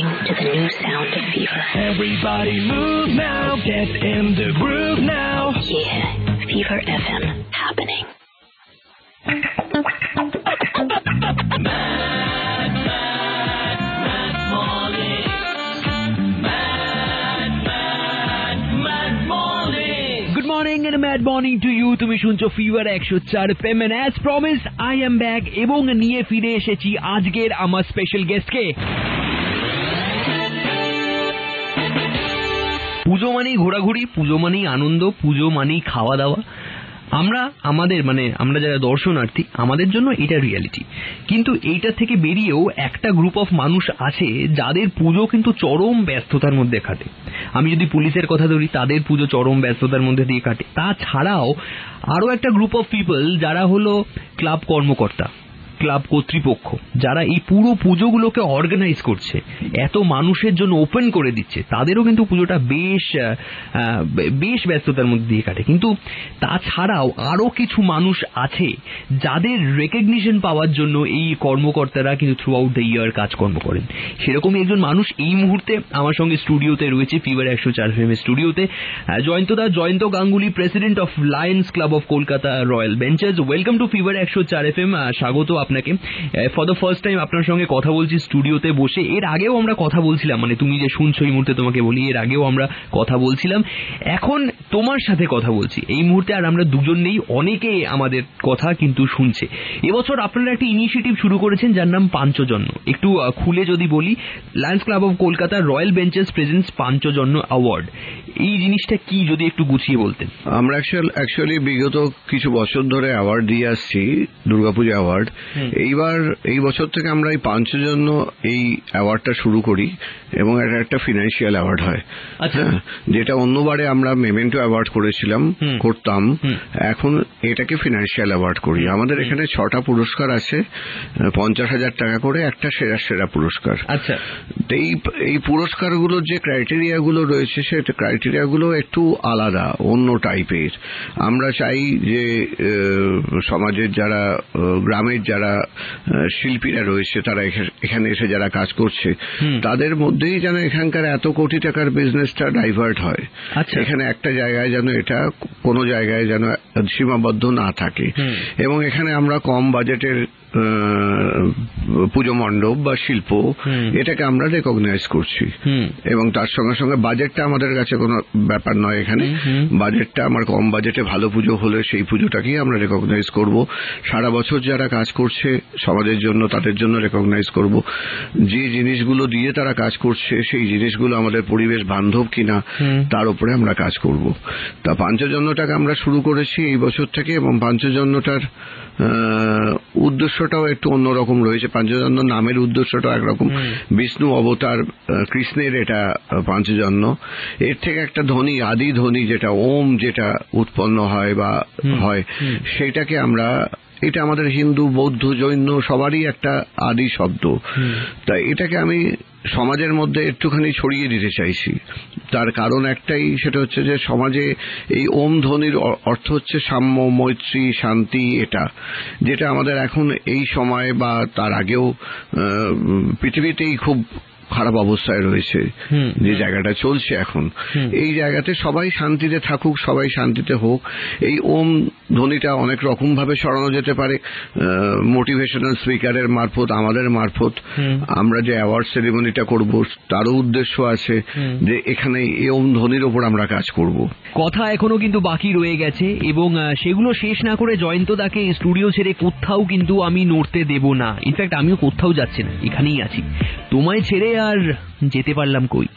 listening to the new sound of Fever. Everybody move now, get in the groove now. Yeah, Fever FM happening. Good morning and a mad morning to you. তুমি শুনছো fever 104 FM and as promised I am back এবং নিয়ে ফিরে এসেছি আজকের আমার special গেস্টকে। পুজো মানেই ঘোরাঘুরি, পুজো মানেই আনন্দ, পুজো মানেই খাওয়া দাওয়া। আমরা যারা দর্শনার্থী আমাদের জন্য এটা রিয়ালিটি, কিন্তু এইটা থেকে বেরিয়েও একটা গ্রুপ অফ মানুষ আছে যাদের পুজো কিন্তু চরম ব্যস্ততার মধ্যে কাটে। আমি যদি পুলিশের কথা ধরি, তাদের পুজো চরম ব্যস্ততার মধ্যে দিয়ে কাটে। তাছাড়াও আরো একটা গ্রুপ অফ পিপল যারা হলো ক্লাব কর্মকর্তা, ক্লাব কর্তৃপক্ষ, যারা এই পুরো পুজোগুলোকে অর্গানাইজ করছে, এত মানুষের জন্য ওপেন করে দিচ্ছে, তাদেরও কিন্তু পুজোটা বেশ ব্যস্ততার মধ্যে দিয়ে কাটে। কিন্তু তাছাড়াও আরো কিছু মানুষ আছে যাদের রেকগনিশন পাওয়ার জন্য এই কর্মকর্তারা কিন্তু থ্রু আউট দ্য ইয়ার কাজকর্ম করেন। সেরকমই একজন মানুষ এই মুহূর্তে আমার সঙ্গে স্টুডিওতে রয়েছে, ফিভার 104 FM স্টুডিওতে। Jayanta Ganguly, president of Lions club of Kolkata royal benches. Welcome to fever 104 FM। স্বাগত আপনাকে। ফর দ্য ফার্স্ট টাইম আপনার সঙ্গে কথা বলছি স্টুডিওতে বসে। এর আগেও আমরা কথা বলছিলাম, মানে তুমি যে শুনছো এই মুহূর্তে তোমাকে বলি, এর আগেও আমরা কথা বলছিলাম। এখন তোমার সাথে কথা বলছি এই মুহূর্তে, আর আমরা দুজন নেই, অনেকে আমাদের কথা কিন্তু শুনছে। এবছর আপনারা একটা ইনিশিয়েটিভ শুরু করেছেন যার নাম পাঞ্চজন্য। একটু খুলে যদি বলি, Lions club of Kolkata royal benches presents Panchajanya award, এই জিনিসটা কি যদি একটু গুছিয়ে বলতেন। আমরা অ্যাকচুয়ালি বিগত কিছু বছর ধরে অ্যাওয়ার্ড দিয়ে আসছি, দুর্গাপূজা অ্যাওয়ার্ড। এই বছর থেকে আমরা এই পাঞ্চজন্য এই অ্যাওয়ার্ডটা শুরু করি এবং এটা একটা ফিনান্সিয়াল অ্যাওয়ার্ড হয়। আচ্ছা, যেটা অন্যবারে আমরা মেমেন্টো অ্যাওয়ার্ড করতাম, এখন এটাকে ফিনান্সিয়াল অ্যাওয়ার্ড করি। আমাদের এখানে 6টা পুরস্কার আছে, 50,000 টাকা করে একটা সেরা পুরস্কার। আচ্ছা, এই পুরস্কারগুলোর যে ক্রাইটেরিয়াগুলো রয়েছে, সে ক্রাইটেরিয়াগুলো একটু আলাদা, অন্য টাইপের। আমরা চাই যে সমাজের যারা, গ্রামের যারা শিল্পীরা রয়েছে, তারা এখানে এসে যারা কাজ করছে, তাদের মধ্যেই যেন এখানকার এত কোটি টাকার বিজনেসটা ডাইভার্ট হয়। এখানে একটা জায়গায় যেন এটা কোনো জায়গায় যেন সীমাবদ্ধ না থাকে। এবং এখানে আমরা কম বাজেটের পুজো মণ্ডপ বা শিল্প, এটাকে আমরা রেকগনাইজ করছি। এবং তার সঙ্গে সঙ্গে বাজেটটা আমাদের কাছে কোনো ব্যাপার নয়। এখানে বাজেটটা আমার কম বাজেটে ভালো পুজো হলে সেই পুজোটাকেই আমরা রেকগনাইজ করব। সারা বছর যারা কাজ করছে সমাজের জন্য, তাদের জন্য রেকগনাইজ করব। যে জিনিসগুলো দিয়ে তারা কাজ করছে সেই জিনিসগুলো আমাদের পরিবেশ বান্ধব কিনা তার উপরে আমরা কাজ করব। তা পাঞ্চজন্যটাকে আমরা শুরু করেছি এই বছর থেকে, এবং পাঞ্চজন্যটার উদ্দেশ্যটাও একটু অন্যরকম রয়েছে। পাঞ্চজন্য নামের উদ্দেশ্যটাও একরকম, বিষ্ণু অবতার কৃষ্ণের এটা পাঞ্চজন্য। এর থেকে একটা ধ্বনি, আদি ধ্বনি যেটা ওম, যেটা উৎপন্ন হয় বা হয়, সেটাকে আমরা, এটা আমাদের হিন্দু, বৌদ্ধ, জৈন সবারই একটা আদি শব্দ। তাই এটাকে আমি সমাজের মধ্যে একটুখানি ছড়িয়ে দিতে চাইছি। তার কারণ একটাই, সেটা হচ্ছে যে সমাজে এই ওম ধ্বনির অর্থ হচ্ছে সাম্য, মৈত্রী, শান্তি, এটা যেটা আমাদের এখন এই সময় বা তার আগেও পৃথিবীতেই খুব খারাপ অবস্থায় রয়েছে, যে জায়গাটা চলছে এখন। এই জায়গাতে সবাই শান্তিতে থাকুক, সবাই শান্তিতে হোক। এই ওম ধ্বনিটা অনেক রকম ভাবে সরানো যেতে পারে, মোটিভেশনাল স্পিকারের মারফত, আমাদের মারফত। আমরা যে অ্যাওয়ার্ড সেরিমনিটা করব, তারও উদ্দেশ্য আছে যে এখানে এই ওম ধ্বনির ওপর আমরা কাজ করব। কথা এখনো কিন্তু বাকি রয়ে গেছে, এবং সেগুলো শেষ না করে জয়ন্তদাকে স্টুডিও ছেড়ে কোথাও কিন্তু আমি নড়তে দেব না। ইনফ্যাক্ট আমিও কোথাও যাচ্ছি না, এখানেই আছি। তোমায় ছেড়ে আর যেতে পারলাম কই।